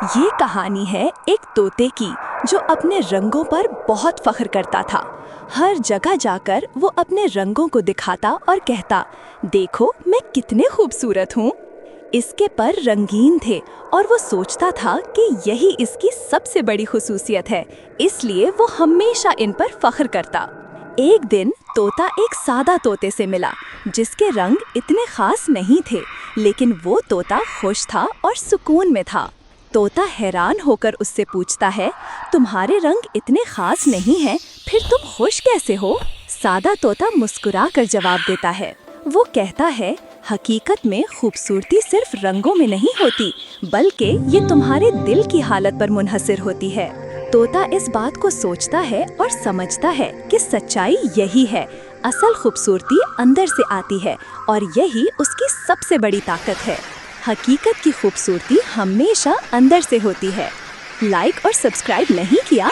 یہ کہانی ہے ایک طوطے کی جو اپنے رنگوں پر بہت فخر کرتا تھا۔ ہر جگہ جا کر وہ اپنے رنگوں کو دکھاتا اور کہتا، دیکھو میں کتنے خوبصورت ہوں۔ اس کے پر رنگین تھے اور وہ سوچتا تھا کہ یہی اس کی سب سے بڑی خصوصیت ہے، اس لیے وہ ہمیشہ ان پر فخر کرتا۔ ایک دن طوطا ایک سادہ طوطے سے ملا جس کے رنگ اتنے خاص نہیں تھے، لیکن وہ طوطا خوش تھا اور سکون میں تھا۔ طوطا حیران ہو کر اس سے پوچھتا ہے، تمہارے رنگ اتنے خاص نہیں ہیں، پھر تم خوش کیسے ہو؟ سادہ طوطا مسکرا کر جواب دیتا ہے۔ وہ کہتا ہے، حقیقت میں خوبصورتی صرف رنگوں میں نہیں ہوتی، بلکہ یہ تمہارے دل کی حالت پر منحصر ہوتی ہے۔ طوطا اس بات کو سوچتا ہے اور سمجھتا ہے کہ سچائی یہی ہے، اصل خوبصورتی اندر سے آتی ہے اور یہی اس کی سب سے بڑی طاقت ہے۔ حقیقت کی خوبصورتی ہمیشہ اندر سے ہوتی ہے۔ لائک اور سبسکرائب نہیں کیا؟